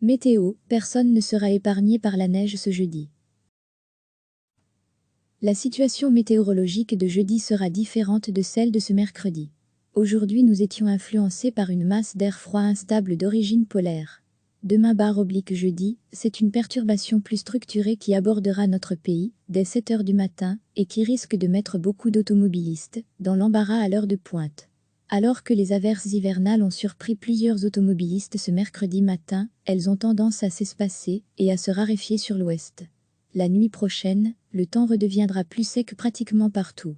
Météo, personne ne sera épargné par la neige ce jeudi. La situation météorologique de jeudi sera différente de celle de ce mercredi. Aujourd'hui nous étions influencés par une masse d'air froid instable d'origine polaire. Demain /jeudi, c'est une perturbation plus structurée qui abordera notre pays, dès 7 h du matin, et qui risque de mettre beaucoup d'automobilistes dans l'embarras à l'heure de pointe. Alors que les averses hivernales ont surpris plusieurs automobilistes ce mercredi matin, elles ont tendance à s'espacer et à se raréfier sur l'ouest. La nuit prochaine, le temps redeviendra plus sec pratiquement partout.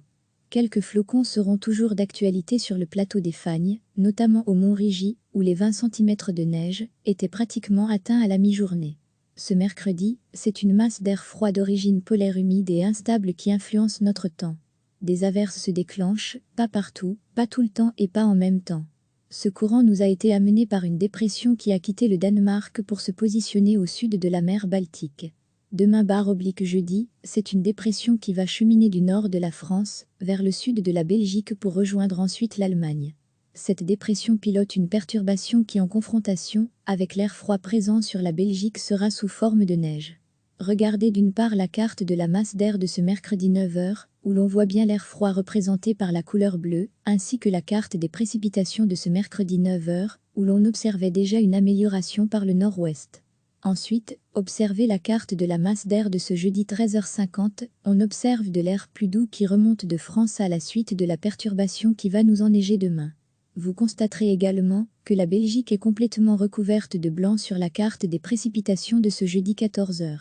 Quelques flocons seront toujours d'actualité sur le plateau des Fagnes, notamment au Mont-Rigi, où les 20 cm de neige étaient pratiquement atteints à la mi-journée. Ce mercredi, c'est une masse d'air froid d'origine polaire humide et instable qui influence notre temps. Des averses se déclenchent, pas partout, pas tout le temps et pas en même temps. Ce courant nous a été amené par une dépression qui a quitté le Danemark pour se positionner au sud de la mer Baltique. Demain /jeudi, c'est une dépression qui va cheminer du nord de la France vers le sud de la Belgique pour rejoindre ensuite l'Allemagne. Cette dépression pilote une perturbation qui, en confrontation avec l'air froid présent sur la Belgique, sera sous forme de neige. Regardez d'une part la carte de la masse d'air de ce mercredi 9 h, où l'on voit bien l'air froid représenté par la couleur bleue, ainsi que la carte des précipitations de ce mercredi 9 h, où l'on observait déjà une amélioration par le nord-ouest. Ensuite, observez la carte de la masse d'air de ce jeudi 13 h 50, on observe de l'air plus doux qui remonte de France à la suite de la perturbation qui va nous enneiger demain. Vous constaterez également que la Belgique est complètement recouverte de blanc sur la carte des précipitations de ce jeudi 14 h.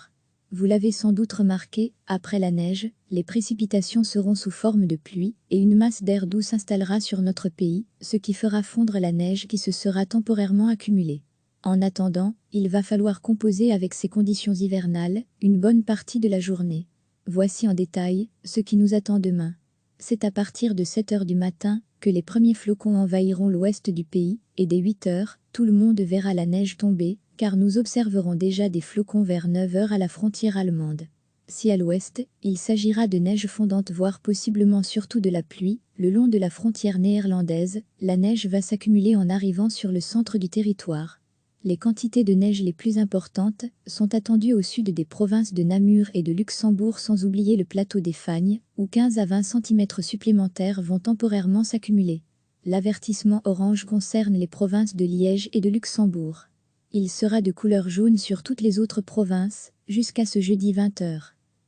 Vous l'avez sans doute remarqué, après la neige, les précipitations seront sous forme de pluie et une masse d'air doux s'installera sur notre pays, ce qui fera fondre la neige qui se sera temporairement accumulée. En attendant, il va falloir composer avec ces conditions hivernales une bonne partie de la journée. Voici en détail ce qui nous attend demain. C'est à partir de 7 h du matin que les premiers flocons envahiront l'ouest du pays, et dès 8 h, tout le monde verra la neige tomber, car nous observerons déjà des flocons vers 9 h à la frontière allemande. Si à l'ouest, il s'agira de neige fondante voire possiblement surtout de la pluie, le long de la frontière néerlandaise, la neige va s'accumuler en arrivant sur le centre du territoire. Les quantités de neige les plus importantes sont attendues au sud des provinces de Namur et de Luxembourg, sans oublier le plateau des Fagnes, où 15 à 20 cm supplémentaires vont temporairement s'accumuler. L'avertissement orange concerne les provinces de Liège et de Luxembourg. Il sera de couleur jaune sur toutes les autres provinces, jusqu'à ce jeudi 20 h.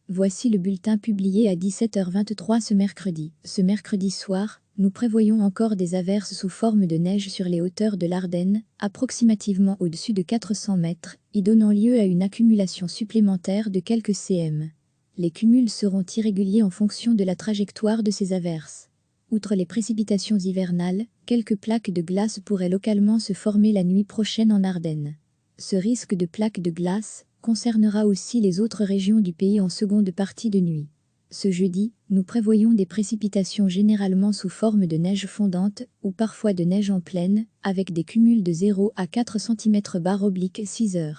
Voici le bulletin publié à 17 h 23 ce mercredi. Ce mercredi soir, nous prévoyons encore des averses sous forme de neige sur les hauteurs de l'Ardenne, approximativement au-dessus de 400 mètres, y donnant lieu à une accumulation supplémentaire de quelques cm. Les cumuls seront irréguliers en fonction de la trajectoire de ces averses. Outre les précipitations hivernales, quelques plaques de glace pourraient localement se former la nuit prochaine en Ardennes. Ce risque de plaques de glace concernera aussi les autres régions du pays en seconde partie de nuit. Ce jeudi, nous prévoyons des précipitations généralement sous forme de neige fondante ou parfois de neige en plaine, avec des cumuls de 0 à 4 cm /6 h.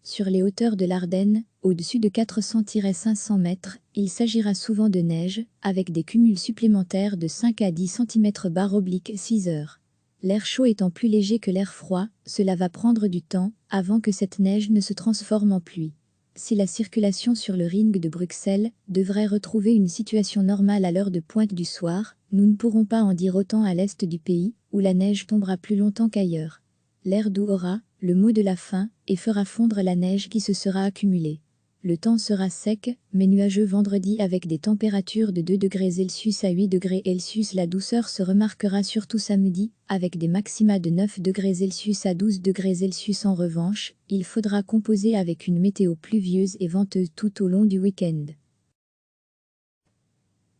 Sur les hauteurs de l'Ardenne, au-dessus de 400-500 mètres, il s'agira souvent de neige, avec des cumuls supplémentaires de 5 à 10 cm /6 h. L'air chaud étant plus léger que l'air froid, cela va prendre du temps avant que cette neige ne se transforme en pluie. Si la circulation sur le ring de Bruxelles devrait retrouver une situation normale à l'heure de pointe du soir, nous ne pourrons pas en dire autant à l'est du pays, où la neige tombera plus longtemps qu'ailleurs. L'air doux aura le mot de la fin et fera fondre la neige qui se sera accumulée. Le temps sera sec, mais nuageux vendredi avec des températures de 2°C à 8°C. La douceur se remarquera surtout samedi, avec des maxima de 9°C à 12°C. En revanche, il faudra composer avec une météo pluvieuse et venteuse tout au long du week-end.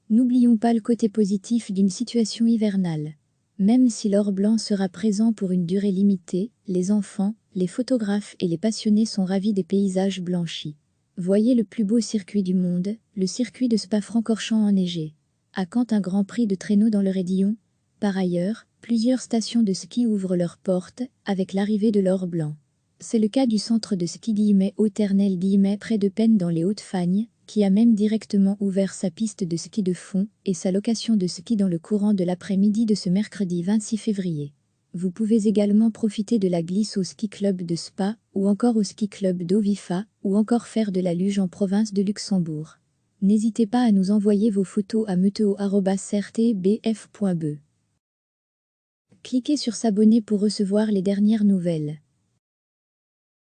N'oublions pas le côté positif d'une situation hivernale. Même si l'or blanc sera présent pour une durée limitée, les enfants, les photographes et les passionnés sont ravis des paysages blanchis. Voyez le plus beau circuit du monde, le circuit de Spa-Francorchamps enneigé. À quand un grand prix de traîneau dans le Raidillon? Par ailleurs, plusieurs stations de ski ouvrent leurs portes avec l'arrivée de l'or blanc. C'est le cas du centre de ski Hauternel près de Pennes dans les Hautes-Fagnes, qui a même directement ouvert sa piste de ski de fond et sa location de ski dans le courant de l'après-midi de ce mercredi 26 février. Vous pouvez également profiter de la glisse au ski club de Spa, ou encore au ski club d'Ovifa, ou encore faire de la luge en province de Luxembourg. N'hésitez pas à nous envoyer vos photos à meteo@rtbf.be. Cliquez sur s'abonner pour recevoir les dernières nouvelles.